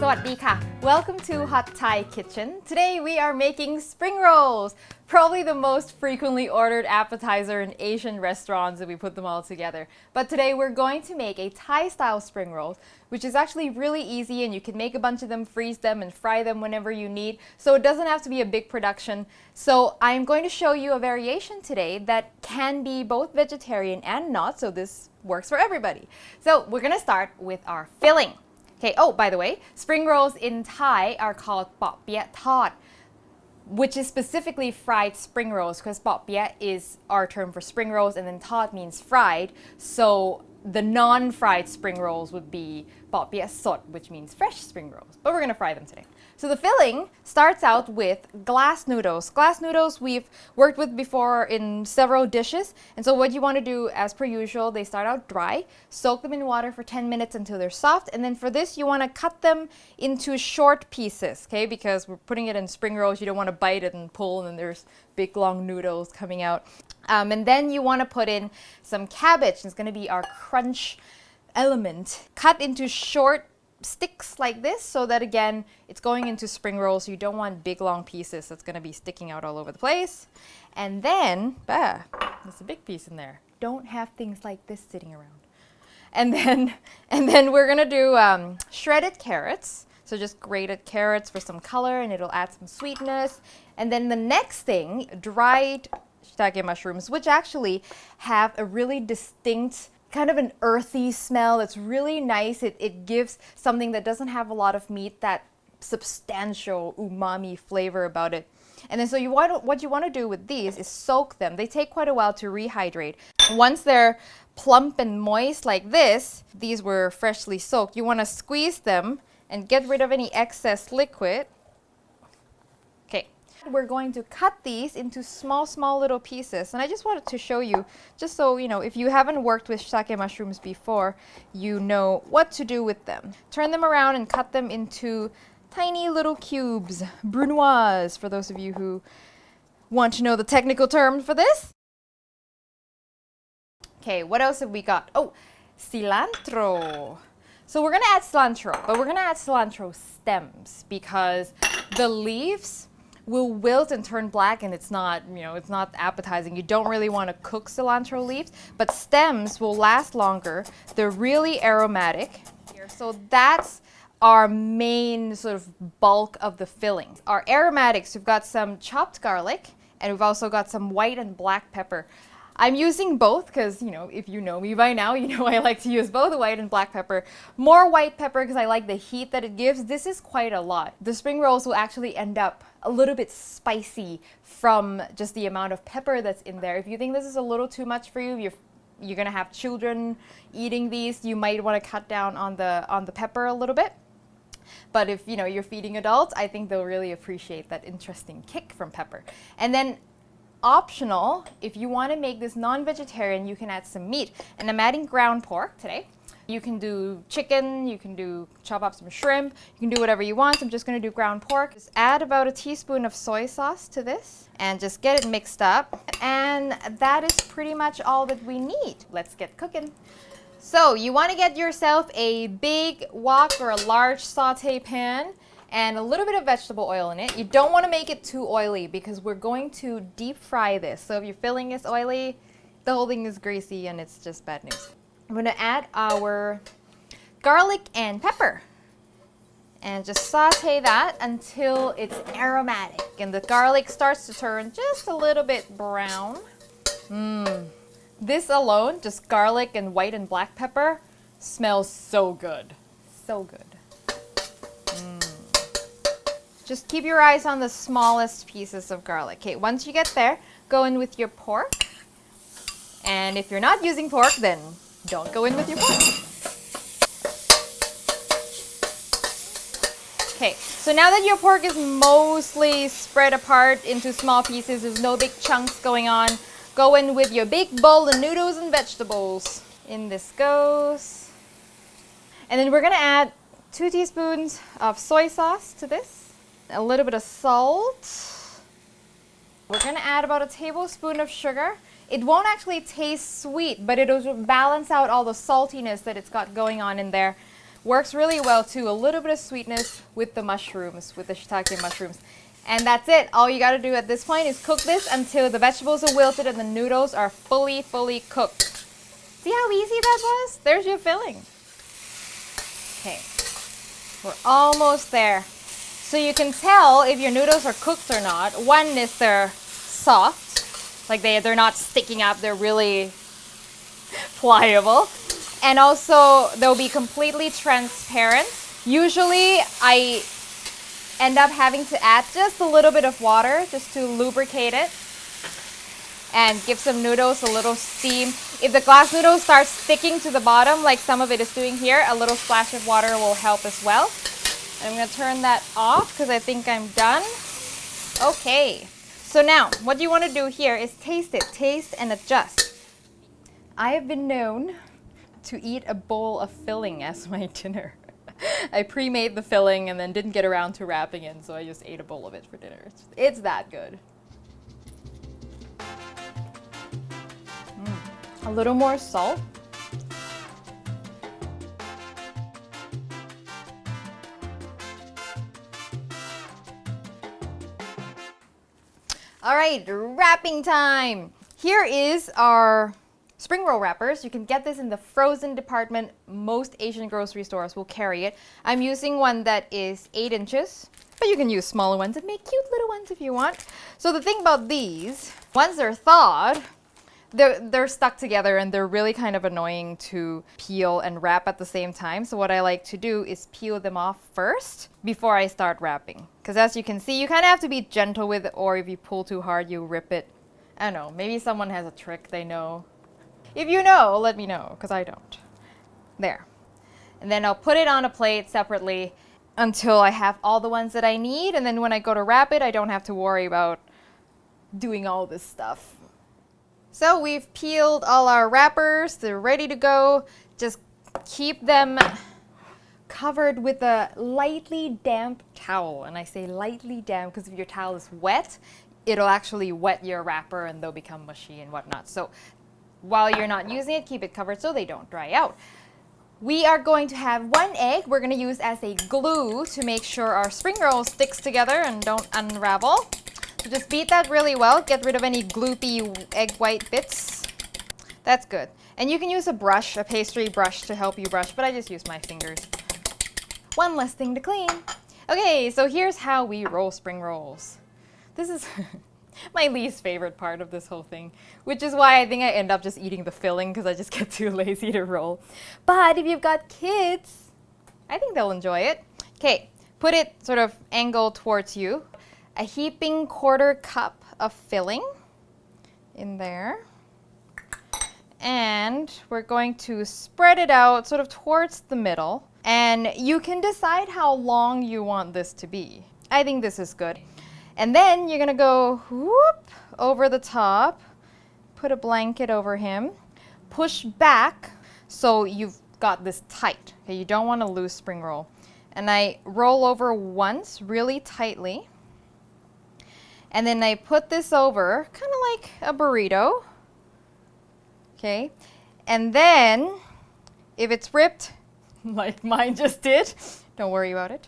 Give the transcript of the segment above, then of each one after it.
Sawadee ka! Welcome to Hot Thai Kitchen. Today we are making spring rolls. Probably the most frequently ordered appetizer in Asian restaurants if we put them all together. But today we're going to make a Thai-style spring roll, which is actually really easy and you can make a bunch of them, freeze them, and fry them whenever you need. So it doesn't have to be a big production. So I'm going to show you a variation today that can be both vegetarian and not, so this works for everybody. So we're going to start with our filling. Okay, oh, by the way, spring rolls in Thai are called pok pia thot, which is specifically fried spring rolls because pok pia is our term for spring rolls and then thot means fried. So the non-fried spring rolls would be pok pia sot, which means fresh spring rolls. But we're going to fry them today. So the filling starts out with glass noodles. Glass noodles we've worked with before in several dishes. And so what you want to do, as per usual, they start out dry. Soak them in water for 10 minutes until they're soft. And then for this, you want to cut them into short pieces, okay? Because we're putting it in spring rolls. You don't want to bite it and pull, and then there's big, long noodles coming out. And then you want to put in some cabbage. It's going to be our crunch element. Cut into short sticks like this so that, again, it's going into spring rolls. So you don't want big, long pieces that's going to be sticking out all over the place. And then, there's a big piece in there. Don't have things like this sitting around. And then we're going to do shredded carrots. So just grated carrots for some color and it'll add some sweetness. And then the next thing, dried shiitake mushrooms, which actually have a really distinct kind of an earthy smell. It's really nice. It gives something that doesn't have a lot of meat, that substantial umami flavor about it. And then so what you want to do with these is soak them. They take quite a while to rehydrate. Once they're plump and moist like this, these were freshly soaked, you want to squeeze them and get rid of any excess liquid. Okay. We're going to cut these into small little pieces. And I just wanted to show you, just so you know, if you haven't worked with shiitake mushrooms before, you know what to do with them. Turn them around and cut them into tiny little cubes, brunoise, for those of you who want to know the technical term for this. Okay, what else have we got? Oh, cilantro. So we're going to add cilantro, but we're going to add cilantro stems because the leaves will wilt and turn black and it's not appetizing. You don't really want to cook cilantro leaves, but stems will last longer. They're really aromatic. So that's our main sort of bulk of the filling. Our aromatics, we've got some chopped garlic and we've also got some white and black pepper. I'm using both because, if you know me by now, you know I like to use both white and black pepper. More white pepper because I like the heat that it gives. This is quite a lot. The spring rolls will actually end up a little bit spicy from just the amount of pepper that's in there. If you think this is a little too much for you, you're going to have children eating these, you might want to cut down on the pepper a little bit. But if you're feeding adults, I think they'll really appreciate that interesting kick from pepper. And then optional, if you want to make this non-vegetarian, you can add some meat. And I'm adding ground pork today. You can do chicken, you can chop up some shrimp, you can do whatever you want. I'm just going to do ground pork. Just add about a teaspoon of soy sauce to this and just get it mixed up. And that is pretty much all that we need. Let's get cooking. So you want to get yourself a big wok or a large saute pan and a little bit of vegetable oil in it. You don't want to make it too oily because we're going to deep fry this. So if your filling is oily, the whole thing is greasy and it's just bad news. I'm going to add our garlic and pepper and just saute that until it's aromatic and the garlic starts to turn just a little bit brown. This alone, just garlic and white and black pepper, smells so good. So good. Just keep your eyes on the smallest pieces of garlic. Okay, once you get there, go in with your pork. And if you're not using pork, then don't go in with your pork. Okay, so now that your pork is mostly spread apart into small pieces, there's no big chunks going on, go in with your big bowl of noodles and vegetables. In this goes. And then we're going to add 2 teaspoons of soy sauce to this. A little bit of salt. We're going to add about a tablespoon of sugar. It won't actually taste sweet, but it'll balance out all the saltiness that it's got going on in there. Works really well too. A little bit of sweetness with the mushrooms, with the shiitake mushrooms. And that's it. All you gotta do at this point is cook this until the vegetables are wilted and the noodles are fully cooked. See how easy that was? There's your filling. Okay, we're almost there. So you can tell if your noodles are cooked or not. One is they're soft, like they're not sticking up, they're really pliable. And also they'll be completely transparent. Usually I end up having to add just a little bit of water just to lubricate it and give some noodles a little steam. If the glass noodle starts sticking to the bottom like some of it is doing here, a little splash of water will help as well. I'm going to turn that off because I think I'm done. Okay, so now what you want to do here is taste it. Taste and adjust. I have been known to eat a bowl of filling as my dinner. I pre-made the filling and then didn't get around to wrapping it, so I just ate a bowl of it for dinner. It's that good. A little more salt. All right, wrapping time. Here is our spring roll wrappers. You can get this in the frozen department. Most Asian grocery stores will carry it. I'm using one that is 8 inches, but you can use smaller ones and make cute little ones if you want. So the thing about these, once they're thawed, they're stuck together and they're really kind of annoying to peel and wrap at the same time. So what I like to do is peel them off first before I start wrapping. Because as you can see, you kind of have to be gentle with it, or if you pull too hard, you rip it. I don't know, maybe someone has a trick they know. If you know, let me know, because I don't. There. And then I'll put it on a plate separately until I have all the ones that I need. And then when I go to wrap it, I don't have to worry about doing all this stuff. So we've peeled all our wrappers. They're ready to go. Just keep them covered with a lightly damp towel. And I say lightly damp because if your towel is wet, it'll actually wet your wrapper and they'll become mushy and whatnot. So while you're not using it, keep it covered so they don't dry out. We are going to have 1 egg we're going to use as a glue to make sure our spring roll sticks together and don't unravel. So just beat that really well. Get rid of any gloopy egg white bits. That's good. And you can use a brush, a pastry brush to help you brush, but I just use my fingers. One less thing to clean. Okay, so here's how we roll spring rolls. This is my least favorite part of this whole thing, which is why I think I end up just eating the filling because I just get too lazy to roll. But if you've got kids, I think they'll enjoy it. Okay, put it sort of angled towards you. A heaping 1/4 cup of filling in there. And we're going to spread it out sort of towards the middle. And you can decide how long you want this to be. I think this is good. And then you're gonna go whoop over the top, put a blanket over him, push back so you've got this tight. Okay, you don't want to lose spring roll. And I roll over once really tightly. And then I put this over, kind of like a burrito. Okay, and then if it's ripped, like mine just did, don't worry about it.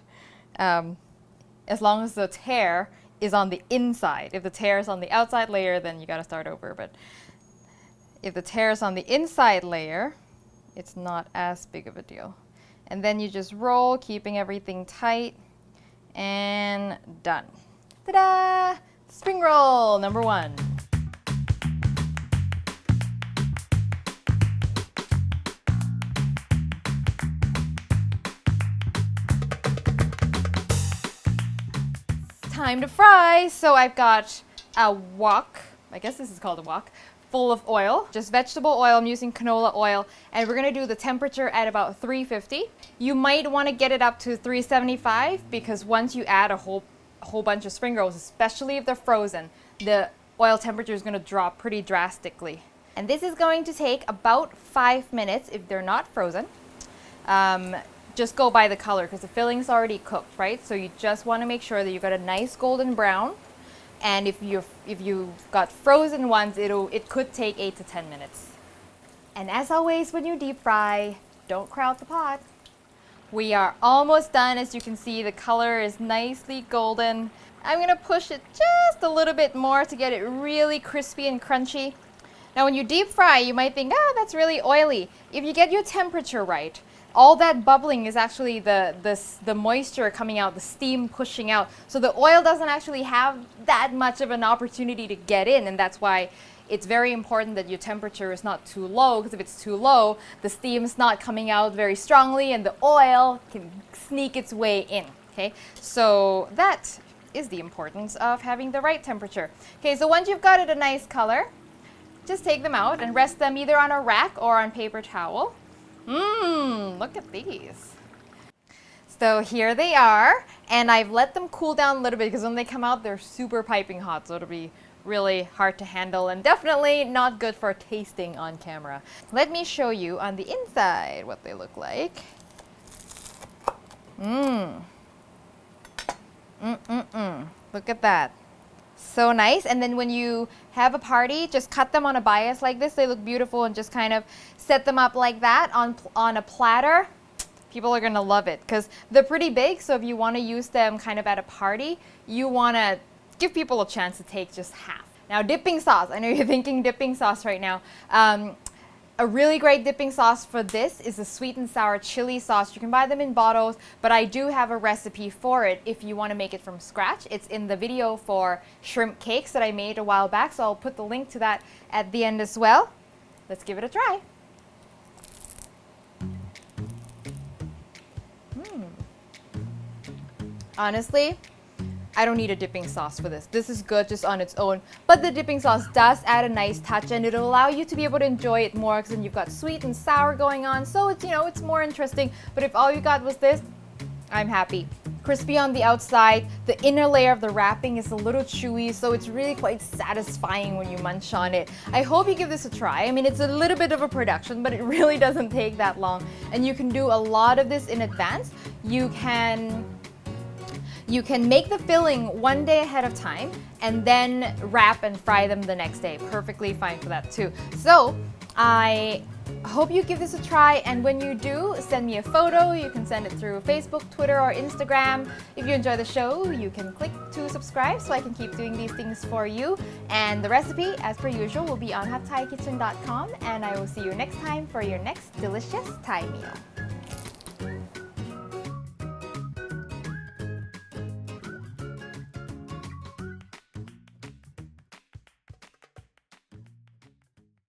As long as the tear is on the inside. If the tear is on the outside layer, then you gotta start over. But if the tear is on the inside layer, it's not as big of a deal. And then you just roll, keeping everything tight, and done. Ta-da! Spring roll number 1. Time to fry. So I've got a wok, I guess this is called a wok, full of oil, just vegetable oil. I'm using canola oil, and we're gonna do the temperature at about 350. You might want to get it up to 375 because once you add a whole bunch of spring rolls, especially if they're frozen, the oil temperature is going to drop pretty drastically. And this is going to take about 5 minutes if they're not frozen. Just go by the color because the filling's already cooked, right? So you just want to make sure that you've got a nice golden brown. And if you've got frozen ones, it could take 8 to 10 minutes. And as always, when you deep fry, don't crowd the pot. We are almost done. As you can see, the color is nicely golden. I'm gonna push it just a little bit more to get it really crispy and crunchy. Now when you deep fry, you might think, that's really oily. If you get your temperature right, all that bubbling is actually the moisture coming out, the steam pushing out. So the oil doesn't actually have that much of an opportunity to get in, and that's why it's very important that your temperature is not too low, because if it's too low, the steam's not coming out very strongly and the oil can sneak its way in, okay? So that is the importance of having the right temperature. Okay, so once you've got it a nice color, just take them out and rest them either on a rack or on paper towel. Look at these. So here they are, and I've let them cool down a little bit because when they come out, they're super piping hot, so it'll be really hard to handle and definitely not good for tasting on camera. Let me show you on the inside what they look like. Look at that. So nice. And then when you have a party, just cut them on a bias like this. They look beautiful, and just kind of set them up like that on a platter. People are going to love it because they're pretty big. So if you want to use them kind of at a party, you want to give people a chance to take just half. Now, dipping sauce. I know you're thinking dipping sauce right now. A really great dipping sauce for this is a sweet and sour chili sauce. You can buy them in bottles, but I do have a recipe for it if you want to make it from scratch. It's in the video for shrimp cakes that I made a while back, so I'll put the link to that at the end as well. Let's give it a try. Honestly, I don't need a dipping sauce for this. This is good just on its own. But the dipping sauce does add a nice touch, and it'll allow you to be able to enjoy it more because then you've got sweet and sour going on. So it's, it's more interesting. But if all you got was this, I'm happy. Crispy on the outside. The inner layer of the wrapping is a little chewy, so it's really quite satisfying when you munch on it. I hope you give this a try. I mean, it's a little bit of a production, but it really doesn't take that long. And you can do a lot of this in advance. You can make the filling one day ahead of time and then wrap and fry them the next day. Perfectly fine for that too. So I hope you give this a try, and when you do, send me a photo. You can send it through Facebook, Twitter, or Instagram. If you enjoy the show, you can click to subscribe so I can keep doing these things for you. And the recipe, as per usual, will be on hotthaikitchen.com, and I will see you next time for your next delicious Thai meal.